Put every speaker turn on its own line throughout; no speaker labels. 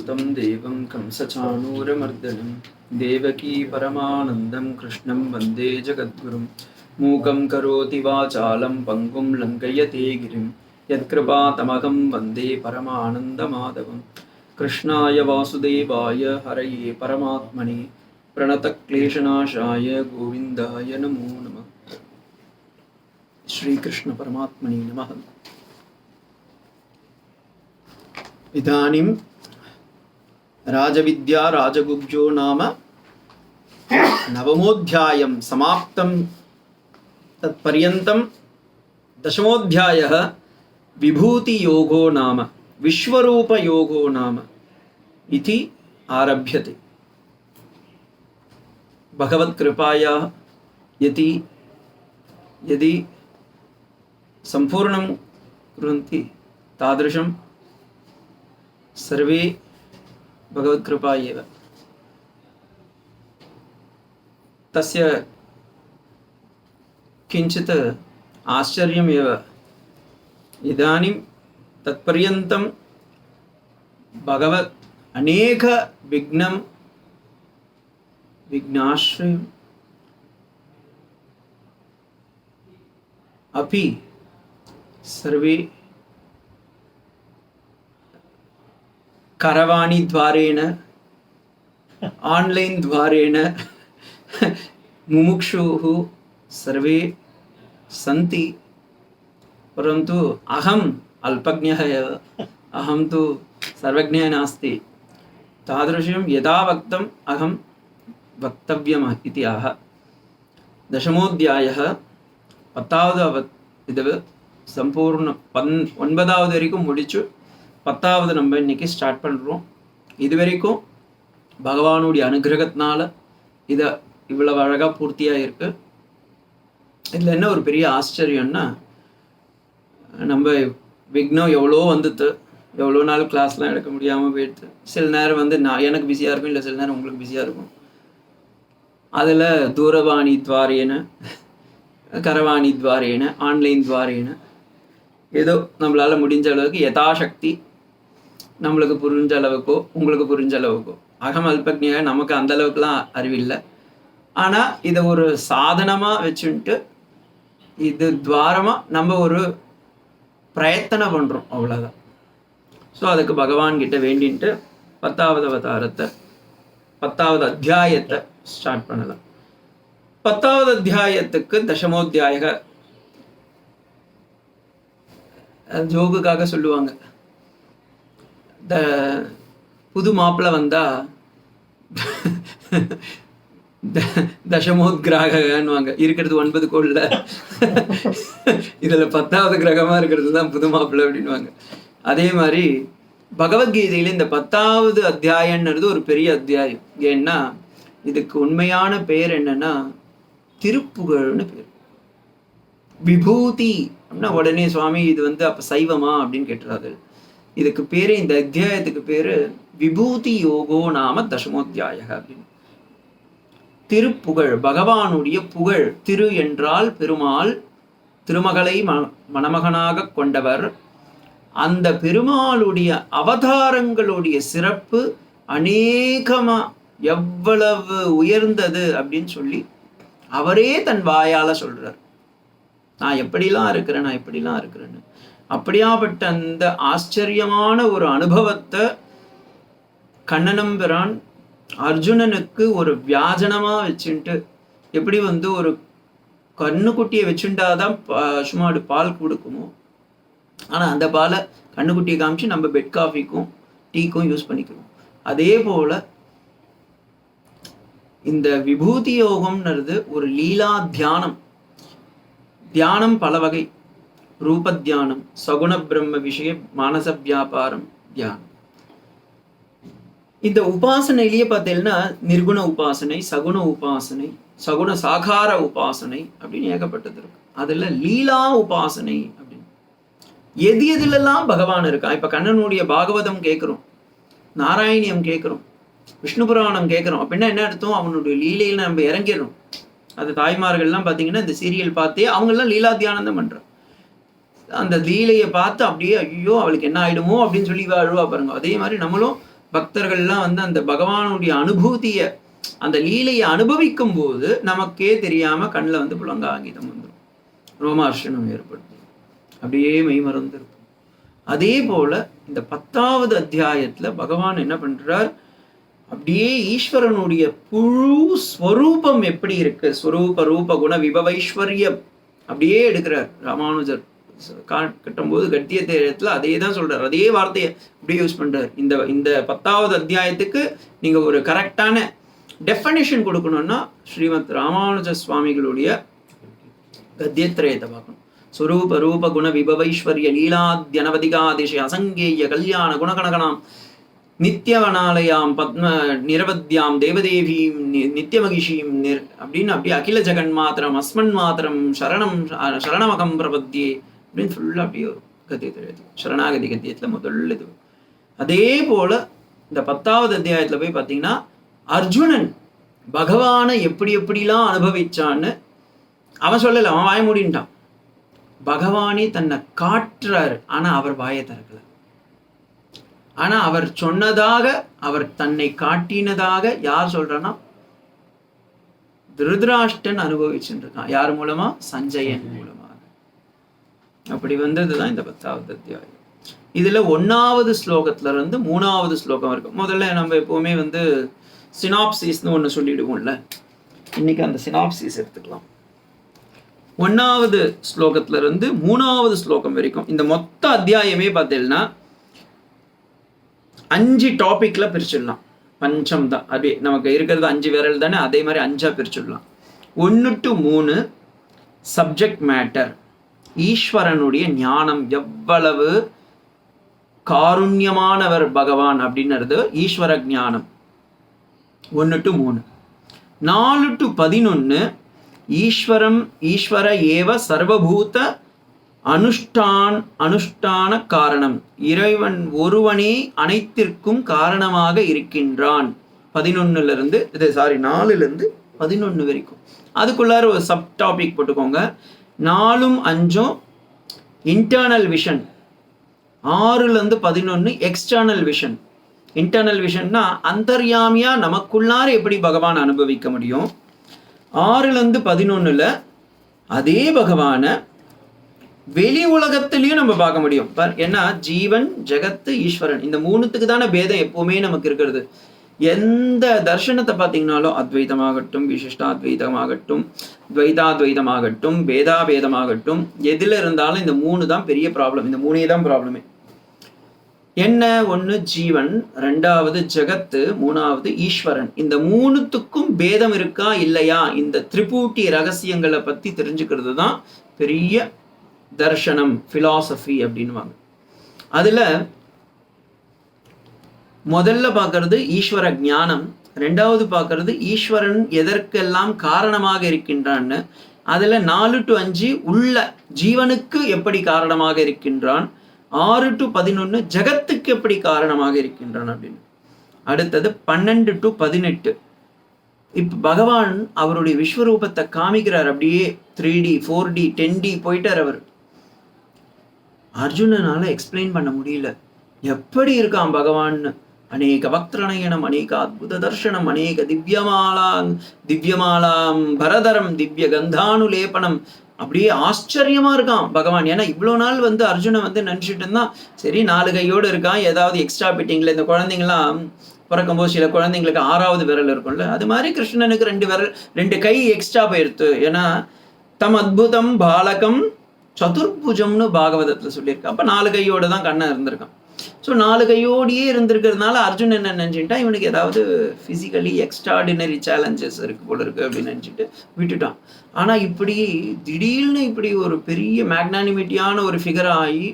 सुतं देवं कंसचाणूरमर्दनं देवकी परमानन्दं कृष्णं वन्दे जगद्गुरुं मूकं करोति वाचालं पङ्गुं लङ्घयते गिरिं यत्कृपातमहं वन्दे परमानन्दमाधवं कृष्णाय वासुदेवाय हरये परमात्मने प्रणतक्लेशनाशाय गोविन्दाय नमो नमः। श्रीकृष्ण परमात्मने नमः। इदानीं राजविद्या राजगुब्जो नाम नवमोऽध्यायं समाप्तं। तत्पर्यन्तं दशमोऽध्यायः विभूतियोगो नाम विश्वरूपयोगो नाम इति आरभ्यते। भगवत्कृपाया यदि सम्पूर्णं कुर्वन्ति तादृशं सर्वे भगवत्कृपा एव। तस्य किञ्चित् आश्चर्यमेव। इदानीं तत्पर्यन्तं भगवत् अनेक विघ्नाश्रयम् अपि सर्वे करवाणी द्वारेण ऑनलाइन द्वारेण मुमुक्षुः सर्वे सन्ति, परन्तु अहम् अल्पज्ञः एव। अहं तु सर्वज्ञः नास्ति। तादृशं यदा वक्तम् अहं वक्तव्यम् इति आह। दशमोऽध्यायः 10வது இது சம்பூர்ண 9வது வரைக்கும் முடிச்சு 10வது நம்ம இன்னைக்கு ஸ்டார்ட் பண்ணுறோம். இது வரைக்கும் பகவானுடைய அனுகிரகத்தினால இதை இவ்வளவு அழகாக பூர்த்தியாக இருக்கு. இதில் என்ன ஒரு பெரிய ஆச்சரியம்னா, நம்ம விக்னம் எவ்வளோ வந்துட்டு எவ்வளோ நாள் கிளாஸ்லாம் எடுக்க முடியாமல் போயிடுது. சில நேரம் வந்து எனக்கு பிஸியாக இருக்கும், இல்லை சில நேரம் உங்களுக்கு பிஸியாக இருக்கும். அதில் தூரவாணி துவாரேன கரவாணி துவாரேன ஆன்லைன் துவாரேன ஏதோ நம்மளால் முடிஞ்ச அளவுக்கு யதாசக்தி நம்மளுக்கு புரிஞ்ச அளவுக்கோ உங்களுக்கு புரிஞ்ச அளவுக்கோ. அகம் அல்பக்னியாக நமக்கு அந்த அளவுக்குலாம் அறிவில்லை. ஆனால் இதை ஒரு சாதனமாக வச்சுட்டு இது துவாரமாக நம்ம ஒரு பிரயத்தனை பண்ணுறோம், அவ்வளோதான். ஸோ அதுக்கு பகவான்கிட்ட வேண்டின்ட்டு 10வது அவதாரத்தை 10வது அத்தியாயத்தை ஸ்டார்ட் பண்ணலாம். 10வது அத்தியாயத்துக்கு தசமோத்தியாய ஜோகுக்காக சொல்லுவாங்க. புது மாப்பிள்ளை வந்தா தசமோத்கிராகன்னுவாங்க. இருக்கிறது 9 கோள்ல இதில் 10வது கிரகமாக இருக்கிறது தான் புது மாப்பிள்ளை அப்படின்வாங்க. அதே மாதிரி பகவத்கீதையில் இந்த 10வது அத்தியாயன்றது ஒரு பெரிய அத்தியாயம். ஏன்னா இதுக்கு உண்மையான பெயர் என்னன்னா திருப்புகழ்னு பேர். விபூதி அப்படின்னா உடனே சுவாமி இது வந்து அப்போ சைவமா அப்படின்னு கேட்டுறாரு. இதுக்கு பேரு, இந்த அத்தியாயத்துக்கு பேரு விபூதி யோகோ நாம தசமோத்தியாய அப்படின்னு. திருப்புகழ், பகவானுடைய புகழ். திரு என்றால் பெருமாள், திருமகளை மணமகனாக கொண்டவர். அந்த பெருமாளுடைய அவதாரங்களுடைய சிறப்பு அநேகமா எவ்வளவு உயர்ந்தது அப்படின்னு சொல்லி அவரே தன் வாயால சொல்றார். நான் எப்படிலாம் இருக்கிறேன்னு. அப்படியாப்பட்ட அந்த ஆச்சரியமான ஒரு அனுபவத்தை கண்ணனம்பிரான் அர்ஜுனனுக்கு ஒரு வியாஜனமா வச்சுட்டு, எப்படி வந்து ஒரு கண்ணுக்குட்டியை வச்சுட்டாதான் பசுமாடு பால் கொடுக்குமோ, ஆனா அந்த பாலை கண்ணுக்குட்டியை காமிச்சு நம்ம பெட் காஃபிக்கும் டீக்கும் யூஸ் பண்ணிக்கிறோம். அதே போல இந்த விபூதி யோகம்ன்றது ஒரு லீலா தியானம். தியானம் பல வகை. ரூப தியானம், சகுண பிரம்ம விஷய மானச வியாபாரம் தியானம். இந்த உபாசனையிலேயே பார்த்தீங்கன்னா நிர்குண உபாசனை, சகுண உபாசனை, சகுண சாகார உபாசனை அப்படின்னு ஏகப்பட்டது இருக்கு. அதுல லீலா உபாசனை அப்படின்னு எதுலெல்லாம் பகவான் இருக்கா. இப்ப கண்ணனுடைய பாகவதம் கேட்கிறோம், நாராயணியம் கேட்கிறோம், விஷ்ணு புராணம் கேட்குறோம் அப்படின்னா என்ன அர்த்தம்? அவனுடைய லீலையில் நம்ம இறங்கிடுறோம். அது தாய்மார்கள்லாம் பார்த்தீங்கன்னா இந்த சீரியல் பார்த்தே அவங்கெல்லாம் லீலா தியானம் தான் பண்ணுறோம். அந்த லீலையை பார்த்து அப்படியே ஐயோ அவளுக்கு என்ன ஆயிடுமோ அப்படின்னு சொல்லி அழுவா பாருங்க. அதே மாதிரி நம்மளும் பக்தர்கள்லாம் வந்து அந்த பகவானுடைய அனுபூதியை, அந்த லீலையை அனுபவிக்கும் போது நமக்கே தெரியாம கண்ணில் வந்து புலங்காங்கிதம் வந்துடும், ரோமார்ஷனம் ஏற்படுத்தும், அப்படியே மெய்மறந்து இருக்கும். அதே போல இந்த 10வது அத்தியாயத்துல பகவான் என்ன பண்றார், அப்படியே ஈஸ்வரனுடைய புழு ஸ்வரூபம் எப்படி இருக்கு, ஸ்வரூப ரூப குண விபவைஸ்வர்யம் அப்படியே எடுக்கிறார். ராமானுஜர் கட்டும்போது கத்தியத்துல அதே தான் சொல்றார், அதே வார்த்தையை அப்படியே யூஸ் பண்றார். இந்த 10வது அத்தியாயத்துக்கு நீங்க ஒரு கரெக்டான டெஃபனிஷன் கொடுக்கணும்னா ஸ்ரீமத் ராமானுஜ சுவாமிகளுடைய கத்தியத்திரயத்தை பார்க்கணும். ஸ்வரூப ரூப குண விபவைஸ்வர்ய லீலாத்யனவதிகாதிஷய அசங்கேய கல்யாண குணகணகணாம் நித்தியவனாலயாம் பத்ம நிரவத்யாம் தேவதேவீம் நித்தியமகிஷீம் அப்படின்னு அப்படியே அகில ஜெகன் மாத்திரம் அஸ்மன் மாத்திரம் சரணமகம் பிரபத்தியே அப்படின்னு ஃபுல்லாக அப்படியே கத்தியத்தில் சரணாகதி கத்தியத்தில் முதல் இது. அதே போல இந்த 10வது அத்தியாயத்தில் போய் பார்த்தீங்கன்னா அர்ஜுனன் பகவானை எப்படிலாம் அனுபவிச்சான்னு அவன் சொல்லலை, அவன் வாய மூடின்ட்டான். பகவானே தன்னை காட்டுறாரு, ஆனா அவர் வாயை திறக்கல. ஆனா அவர் சொன்னதாக, அவர் தன்னை காட்டினதாக யார் சொல்றனா, திருதராஷ்டன் அனுபவிச்சுட்டு இருக்கான். யார் மூலமா? சஞ்சயன் மூலமாக. அப்படி வந்ததுதான் இந்த 10வது அத்தியாயம். இதுல 1வது ஸ்லோகத்துல இருந்து 3வது ஸ்லோகம் இருக்கும். முதல்ல நம்ம எப்பவுமே வந்து சினாப்சிஸ்னு ஒண்ணு சொல்லிடுவோம்ல, இன்னைக்கு அந்த சினாப்சிஸ் எடுத்துக்கலாம். 1வது ஸ்லோகத்துல இருந்து 3வது ஸ்லோகம் வரைக்கும் இந்த மொத்த அத்தியாயமே பார்த்தீங்கன்னா 5 டாபிக்ல பிரிச்சிடலாம். பஞ்சம் தான், அப்படியே நமக்கு இருக்கிறது 5 விரல் தானே, அதே மாதிரி 5ஆ பிரிச்சிடலாம். 1 to 3 சப்ஜெக்ட் மேட்டர், ஈஸ்வரனுடைய ஞானம், எவ்வளவு காருண்யமானவர் பகவான் அப்படின்றது ஈஸ்வர ஞானம். 1 to 3. 4 to 11 ஈஸ்வர ஏவ சர்வபூத அனுஷ்டான காரணம், இறைவன் ஒருவனே அனைத்திற்கும் காரணமாக இருக்கின்றான். 11 4 11 வரைக்கும் அதுக்குள்ளார ஒரு சப் டாபிக் போட்டுக்கோங்க. 4 5 internal vision, 6 11 external vision. Internal விஷன்னா அந்தர்யாமியா நமக்குள்ளார எப்படி பகவான் அனுபவிக்க முடியும். 6 11 அதே பகவான வெளி உலகத்திலையும் நம்ம பார்க்க முடியும். ஏன்னா ஜீவன், ஜெகத்து, ஈஸ்வரன், இந்த 3த்துக்கு தானே பேதம் எப்பவுமே நமக்கு இருக்கிறது. எந்த தர்சனத்தை பார்த்தீங்கன்னாலும் அத்வைதமாகட்டும், விசிஷ்டாத்வைதமாகட்டும், துவைதாத்வைதமாகட்டும், பேதாபேதமாகட்டும், எதில் இருந்தாலும் இந்த 3 தான் பெரிய ப்ராப்ளம். இந்த 3 தான் ப்ராப்ளமே. என்ன? 1 ஜீவன், 2வது ஜெகத்து, 3வது ஈஸ்வரன். இந்த 3த்துக்கும் பேதம் இருக்கா இல்லையா, இந்த திரிபூட்டி ரகசியங்களை பத்தி தெரிஞ்சுக்கிறது தான் பெரிய தர்ஷனம், பிலாசபி அப்படின்னுவாங்க. அதுல முதல்ல பார்க்கறது ஈஸ்வர ஞானம், 2வது பார்க்கறது ஈஸ்வரன் எதற்கெல்லாம் காரணமாக இருக்கின்றான்னு. அதுல 4 to 5 உள்ள ஜீவனுக்கு எப்படி காரணமாக இருக்கின்றான், 6 to 11 ஜெகத்துக்கு எப்படி காரணமாக இருக்கின்றான் அப்படின்னு. அடுத்தது 12 to 18 இப்ப பகவான் அவருடைய விஸ்வரூபத்தை காமிக்கிறார். அப்படியே 3D 4D 10D போயிட்டார் அவர். அர்ஜுனனால எக்ஸ்பிளைன் பண்ண முடியல எப்படி இருக்கான் பகவான். அநேக வக்திரணயனம், அநேக அத்புத தர்ஷனம், அநேக திவ்யமாலாம் பரதரம், திவ்ய கந்தானுலேபனம், அப்படியே ஆச்சரியமா இருக்கான் பகவான். ஏன்னா இவ்வளோ நாள் வந்து அர்ஜுனன் வந்து நினச்சிட்டு இருந்தான், சரி 4 கையோடு இருக்கான், ஏதாவது எக்ஸ்ட்ரா பிட்டிங்ல இந்த குழந்தைங்களாம் பிறக்கும்போது சில குழந்தைங்களுக்கு 6வது விரல் இருக்கும்ல, அது மாதிரி கிருஷ்ணனுக்கு 2 விரல் 2 கை எக்ஸ்ட்ரா போயிடுத்து. ஏன்னா தம் அத்புதம் பாலகம் சதுர்புஜம்னு பாகவதத்துல சொல்லியிருக்கு. அப்ப 4 கையோட தான் கண்ணன் இருந்திருக்கான். ஸோ 4 கையோடையே இருந்திருக்கிறதுனால அர்ஜுன் என்ன நினைச்சுட்டா, இவனுக்கு ஏதாவது பிசிக்கலி எக்ஸ்ட்ராடினரி சேலஞ்சஸ் இருக்கு போல இருக்கு அப்படின்னு நினைச்சிட்டு விட்டுட்டான். ஆனா இப்படி திடீர்னு இப்படி ஒரு பெரிய மேக்னானிமிட்டியான ஒரு ஃபிகர் ஆகி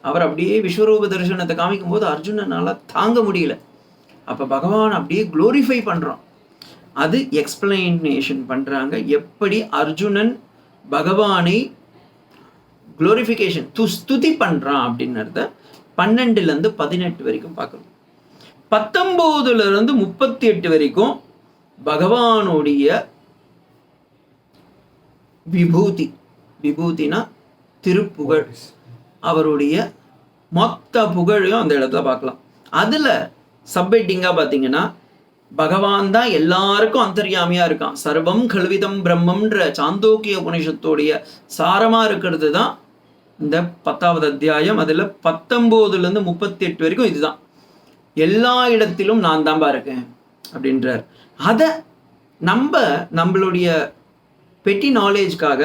அவர் அப்படியே விஸ்வரூப தரிசனத்தை காமிக்கும் போது அர்ஜுனனால தாங்க முடியல. அப்ப பகவான் அப்படியே குளோரிஃபை பண்றான். அது எக்ஸ்பிளனேஷன் பண்றாங்க, எப்படி அர்ஜுனன் பகவானை குளோரிஃபிகேஷன் ஸ்துதி பண்றான் அப்படின்றத 12 18 வரைக்கும் பார்க்கணும். 19 38 வரைக்கும் பகவானுடைய விபூதினா திருப்புகழ், அவருடைய மொத்த புகழையும் அந்த இடத்துல பார்க்கலாம். அதுல சப்ஹெட்டிங்கா பார்த்தீங்கன்னா பகவான் தான் எல்லாருக்கும் அந்தர்யாமியா இருக்கான். சர்வம் கல்விதம் பிரம்மன்ற சாந்தோக்கிய உபனிஷத்தோடைய சாரமா இருக்கிறது தான் இந்த 10வது அத்தியாயம். அதுல 19 38 வரைக்கும் இதுதான். எல்லா இடத்திலும் நான் தான்பா இருக்கேன் அப்படின்றார். அதை நம்மளுடைய பெட்டி நாலேஜ்க்காக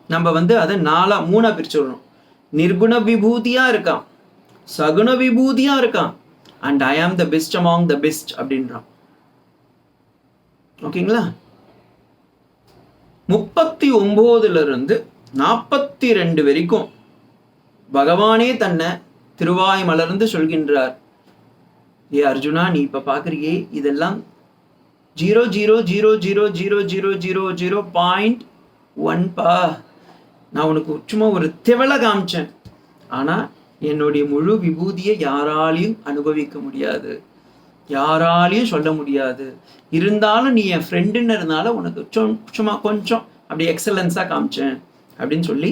நம்ம அதை 3 பிரிச்சுடணும். நிர்குண விபூதியா இருக்கான், சகுண விபூதியா இருக்கான், and I am the best among the best அப்படின்றான். ஓகேங்களா? 39 42 வரைக்கும் பகவானே தன்னை திருவாய் மலர்ந்து சொல்கின்றார். ஏ அர்ஜுனா, நீ இப்ப பாக்குறியே இதெல்லாம் 0.0000000.1 பா. நான் உனக்கு சும்மா ஒரு திவலை காமிச்சேன். ஆனா என்னுடைய முழு விபூதியை யாராலையும் அனுபவிக்க முடியாது, யாராலையும் சொல்ல முடியாது. இருந்தாலும் நீ என் ஃப்ரெண்டுன்றதுனால உனக்கு சும்மா கொஞ்சம் அப்படி எக்ஸலன்ஸா காமிச்சேன் அப்படின்னு சொல்லி,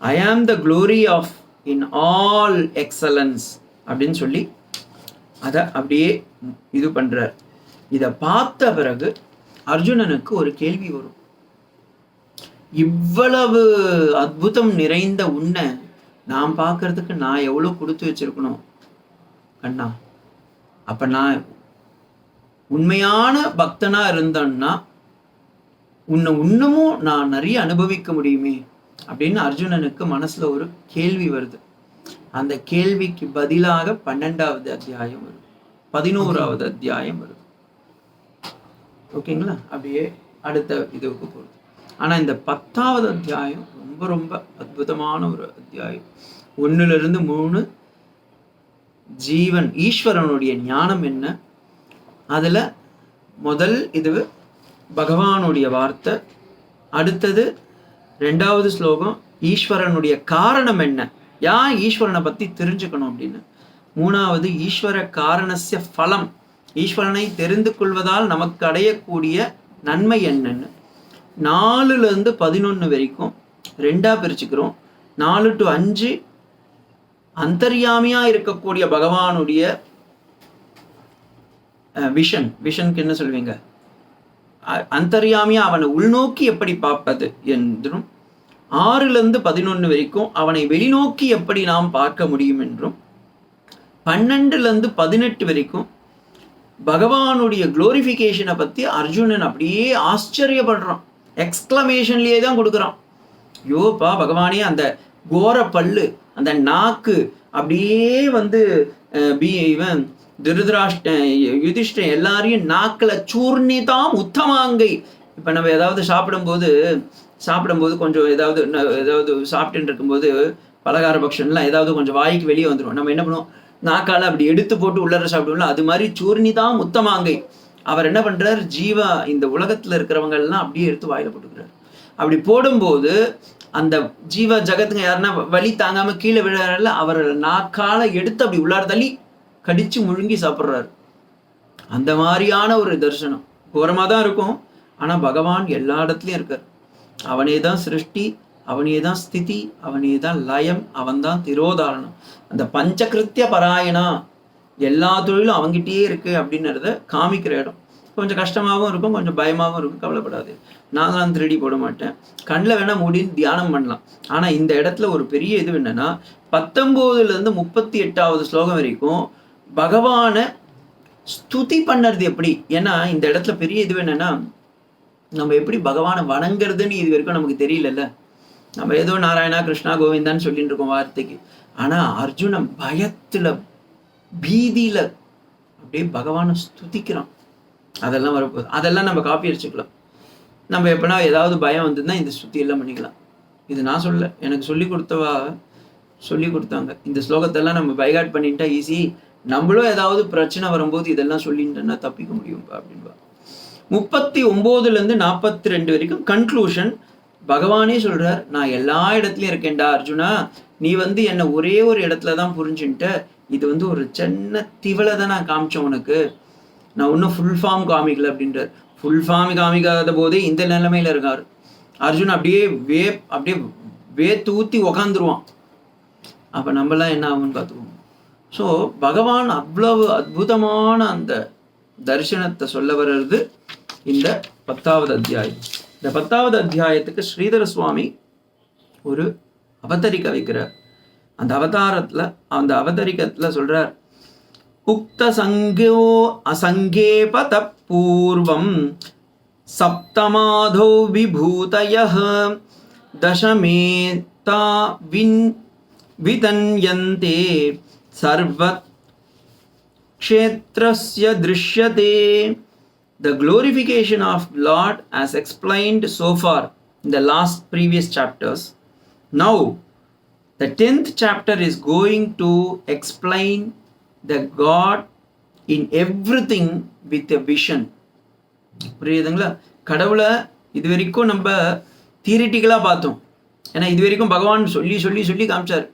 I am the glory of in all excellence அப்படின்னு சொல்லி அதை அப்படியே இது பண்றார். இதை பார்த்த பிறகு அர்ஜுனனுக்கு ஒரு கேள்வி வரும். இவ்வளவு அற்புதம் நிறைந்த உன்னை நான் பார்க்கறதுக்கு நான் எவ்வளவு கொடுத்து வச்சிருக்கணும் கண்ணா. அப்ப நான் உண்மையான பக்தனா இருந்தேன்னா உன்னை இன்னமும் நான் நிறைய அனுபவிக்க முடியுமே அப்படின்னு அர்ஜுனனுக்கு மனசுல ஒரு கேள்வி வருது. அந்த கேள்விக்கு பதிலாக 12வது அத்தியாயம் வருது, 11வது அத்தியாயம் வருது. ஓகேங்களா? அப்படியே அடுத்த இதுக்கு போகுது. ஆனா இந்த 10வது அத்தியாயம் ரொம்ப ரொம்ப அற்புதமான ஒரு அத்தியாயம். 1 to 3 ஜீவன் ஈஸ்வரனுடைய ஞானம் என்ன, அதுல முதல் இது பகவானுடைய வார்த்தை, அடுத்தது 2வது ஸ்லோகம் ஈஸ்வரனுடைய காரணம் என்ன, ஏன் ஈஸ்வரனை பத்தி தெரிஞ்சுக்கணும் அப்படின்னு, 3வது ஈஸ்வர காரணஸ்ய பலம், ஈஸ்வரனை தெரிந்து கொள்வதால் நமக்கு அடையக்கூடிய நன்மை என்னன்னு. 4 to 11 வரைக்கும் 2ஆ பிரிச்சுக்கிறோம். 4 to 5 அந்தர்யாமியா இருக்கக்கூடிய பகவானுடைய விஷனுக்கு என்ன சொல்வீங்க, அந்தர்யாமியா அவனை உள்நோக்கி எப்படி பார்ப்பது என்றும், 6 to 11 வரைக்கும் அவனை வெளிநோக்கி எப்படி நாம் பார்க்க முடியும் என்றும், 12 to 18 வரைக்கும் பகவானுடைய குளோரிஃபிகேஷனை பத்தி அர்ஜுனன் அப்படியே ஆச்சரியப்படுறான், எக்ஸ்கிளமேஷன்லயே தான் கொடுக்குறான். யோப்பா பகவானே, அந்த கோர பல்லு, அந்த நாக்கு அப்படியே இவன் யுதிஷ்டன் எல்லாரையும் நாக்கில் சூர்ணிதாம் உத்தமாங்கை. இப்போ நம்ம ஏதாவது சாப்பிடும்போது கொஞ்சம் ஏதாவது சாப்பிட்டுன்னு இருக்கும்போது பலகார பக்ஷன்லாம் ஏதாவது கொஞ்சம் வாய்க்கு வெளியே வந்துடும். நம்ம என்ன பண்ணுவோம், நாக்கால அப்படி எடுத்து போட்டு உள்ளர சாப்பிடுவோம்ல, அது மாதிரி சூர்ணிதாம் உத்தமாங்கை. அவர் என்ன பண்றார், ஜீவா இந்த உலகத்துல இருக்கிறவங்க எல்லாம் அப்படியே எடுத்து வாயில போட்டுக்கிறார். அப்படி போடும்போது அந்த ஜீவ ஜகத்துங்க யாருன்னா வலி தாங்காம கீழே விழுறாருல, அவர் நாக்கால எடுத்து அப்படி உள்ளார தள்ளி கடிச்சு முழுங்கி சாப்பிட்றாரு. அந்த மாதிரியான ஒரு தரிசனம் கோரமா தான் இருக்கும். ஆனா பகவான் எல்லா இடத்துலயும் இருக்கார். அவனே தான் சிருஷ்டி, அவனே தான் ஸ்திதி, அவனே தான் லயம், அவன் தான் திரோதாரணம். அந்த பஞ்சகிருத்திய பராயணா, எல்லா தொழிலும் அவங்கிட்டயே இருக்கு அப்படின்றத காமிக்கிற இடம். கொஞ்சம் கஷ்டமாகவும் இருக்கும், கொஞ்சம் பயமாகவும் இருக்கும். கவலைப்படாது, நான்லாம் 3D போட மாட்டேன், கண்ணில் வேணா மூடின்னு தியானம் பண்ணலாம். ஆனா இந்த இடத்துல ஒரு பெரிய இது என்னன்னா, 19 to 38வது ஸ்லோகம் வரைக்கும் பகவானை ஸ்துதி பண்ணறது எப்படி. ஏன்னா இந்த இடத்துல பெரிய இது என்னன்னா, நம்ம எப்படி பகவானை வணங்குறதுன்னு இது வரைக்கும் நமக்கு தெரியலல்ல. நம்ம ஏதோ நாராயணா கிருஷ்ணா கோவிந்தான்னு சொல்லிட்டு இருக்கோம் வார்த்தைக்கு. ஆனா அர்ஜுனன் பயத்துல பீதியில அப்படியே பகவானை ஸ்துதிக்கிறான். அதெல்லாம் வரப்போகுது, அதெல்லாம் நம்ம காப்பி அடிச்சுக்கலாம். நம்ம எப்படின்னா ஏதாவது பயம் வந்ததுன்னா இந்த ஸ்துதி எல்லாம் பண்ணிக்கலாம். இது நான் சொல்ல, எனக்கு சொல்லி கொடுத்தாங்க. இந்த ஸ்லோகத்தெல்லாம் நம்ம பைகாட் பண்ணிட்டா ஈஸி. நம்மளும் ஏதாவது பிரச்சனை வரும்போது இதெல்லாம் சொல்லிட்டோன்னா தப்பிக்க முடியும் அப்படின்பா. 39 to 42 வரைக்கும் கன்க்ளூஷன். பகவானே சொல்றார், நான் எல்லா இடத்துலயும் இருக்கேன்டா அர்ஜுனா, நீ என்னை ஒரே ஒரு இடத்துல தான் புரிஞ்சுட்ட. இது ஒரு சின்ன திவலை தான் நான் காமிச்சேன் உனக்கு, நான் இன்னும் ஃபுல் ஃபார்ம் காமிக்கல அப்படின்றார். ஃபுல் ஃபார்ம் காமிக்காத போதே இந்த நிலைமையில இருக்காரு அர்ஜுன். அப்படியே தூத்தி உக்காந்துருவான். அப்ப நம்மளாம் என்ன ஆகும்னு பார்த்துக்குவோம். ஸோ பகவான் அவ்வளவு அற்புதமான அந்த தரிசனத்தை சொல்ல வர்றது இந்த 10வது அத்தியாயம். இந்த 10வது அத்தியாயத்துக்கு ஸ்ரீதர சுவாமி ஒரு அவதரிக்க வைக்கிறார். அந்த அவதரிக்கத்தில் சொல்றார், உக்த சங்கோ அசங்கேபத பூர்வம் சப்தமாதோ விபூதயः தசமேதா விதன்யந்தே சர்வத் க்ஷேத்ரஸ்ய திருஷ்யதே. The glorification of Lord as explained so far in the previous chapters. Now the 10th chapter is going to explain the God in everything with a vision. புரியுதுங்களா? கடவுளை இது வரைக்கும் நம்ம தியரிட்டிக்கலாக பார்த்தோம். ஏன்னா இது வரைக்கும் பகவான் சொல்லி சொல்லி சொல்லி காமிச்சார்.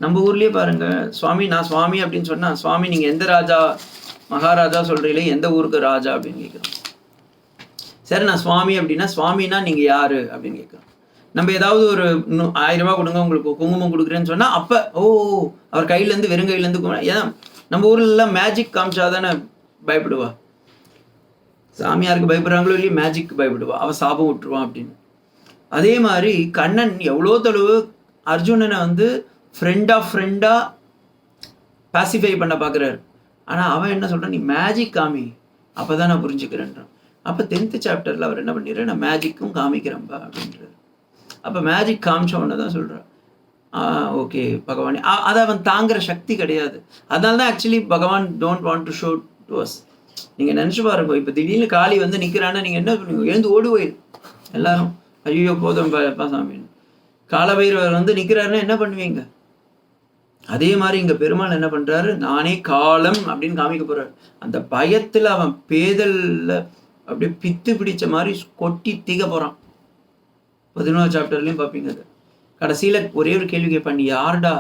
நம்ம ஊர்லேயே பாருங்கள், சுவாமி நான் சுவாமி அப்படின்னு சொன்னால், சுவாமி நீங்கள் எந்த ராஜா மகாராஜா சொல்கிறீங்களே, எந்த ஊருக்கு ராஜா அப்படின்னு கேட்குறோம். சரி நான் சுவாமி அப்படின்னா, சுவாமின்னா நீங்கள் யார் அப்படின்னு கேட்குறோம். நம்ம ஏதாவது ஒரு 1000 ரூபா கொடுங்க உங்களுக்கு குங்குமம் கொடுக்குறேன்னு சொன்னால், அப்போ அவர் கையிலேருந்து வெறும் கையிலேருந்து, ஏன் நம்ம ஊர்லலாம் மேஜிக் காமிச்சாதானே பயப்படுவா. சாமியாருக்கு பயப்படுறாங்களோ இல்லையே, மேஜிக்கு பயப்படுவா, அவன் சாபம் விட்டுருவான் அப்படின்னு. அதே மாதிரி கண்ணன் எவ்வளோ தொலைவு அர்ஜுனனை ஃப்ரெண்டாக பாசிஃபை பண்ண பார்க்குறாரு. ஆனால் அவன் என்ன சொல்கிறான், நீ மேஜிக் காமி, அப்போ தான் நான் புரிஞ்சுக்கிறேன்றான். அப்போ 10th சாப்டரில் அவர் என்ன பண்ணிடுறாரு, நான் மேஜிக்கும் காமிக்கிறேன்பா அப்படின்றார். அப்போ மேஜிக் காமிச்சவொன்னே தான் சொல்கிறான், ஓகே பகவானே. அதை அவன் தாங்குகிற சக்தி கிடையாது. அதனால தான் ஆக்சுவலி பகவான் don't want to show to us. நீங்கள் நினச்சி பாருங்க, இப்போ திடீர்னு காளி நிற்கிறான்னா நீங்கள் என்ன பண்ணுவீங்க? எழுந்து ஓடு போயிரு எல்லாரும், ஐயோ போதும் சாமின்னு. காலபைரவர் நிற்கிறாருன்னா என்ன பண்ணுவீங்க? அதே மாதிரி இங்கே பெருமாள் என்ன பண்ணுறாரு, நானே காலம் அப்படின்னு காமிக்க போகிறார். அந்த பயத்தில் அவன் பேதலில் அப்படியே பித்து பிடிச்ச மாதிரி கொட்டி தீக போகிறான். 11வது சாப்டர்லையும் பார்ப்பீங்க. அது கடைசியில் ஒரே ஒரு கேள்வி கேட்பான், நீ யார்டா?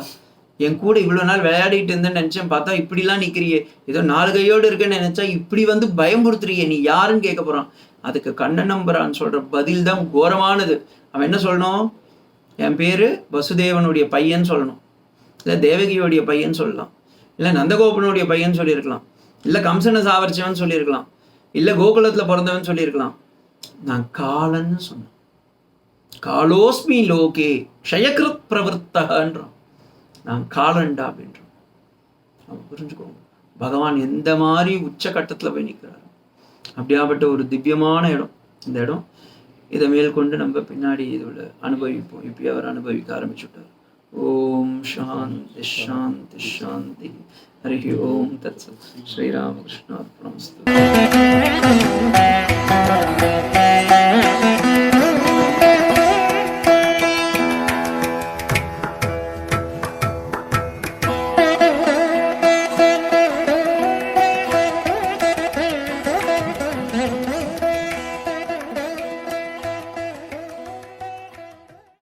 என் கூட இவ்வளோ நாள் விளையாடிட்டு இருந்தேன்னு நினச்சேன், பார்த்தா இப்படிலாம் நிற்கிறியே, ஏதோ 4 கையோடு இருக்குன்னு நினச்சா இப்படி பயம்படுத்துறியே, நீ யாருன்னு கேட்க போகிறான். அதுக்கு கண்ணன் நம்புறான்னு சொல்கிற பதில் தான் கோரமானது. அவன் என்ன சொல்லணும், என் பேர் வசுதேவனுடைய பையன் சொல்லணும், இல்லை தேவகியோடைய பையன் சொல்லலாம், இல்லை நந்தகோபனுடைய பையன் சொல்லியிருக்கலாம், இல்லை கம்சனை சாவரிச்சவன் சொல்லியிருக்கலாம், இல்லை கோகுலத்தில் பிறந்தவன் சொல்லியிருக்கலாம். நான் காலன்னு சொன்னேன். காலோஸ்மி லோகே க்ஷயகிருத் பிரவர்த்தகன்றான். நான் காலண்டா அப்படின்றான். நம்ம புரிஞ்சுக்கோங்க, பகவான் எந்த மாதிரி உச்சகட்டத்தில் போய் நிற்கிறாரு. அப்படியாப்பட்ட ஒரு திவ்யமான இடம் இந்த இடம். இதை மேற்கொண்டு நம்ம பின்னாடி இதில் அனுபவிப்போம். இப்படி அவர் அனுபவிக்க ஆரம்பிச்சுட்டார். ஓம் சாந்தி சாந்தி சாந்தி. ஹரி ஓம் தத்சத். ஸ்ரீராமகிருஷ்ணார்ப்பணமஸ்து.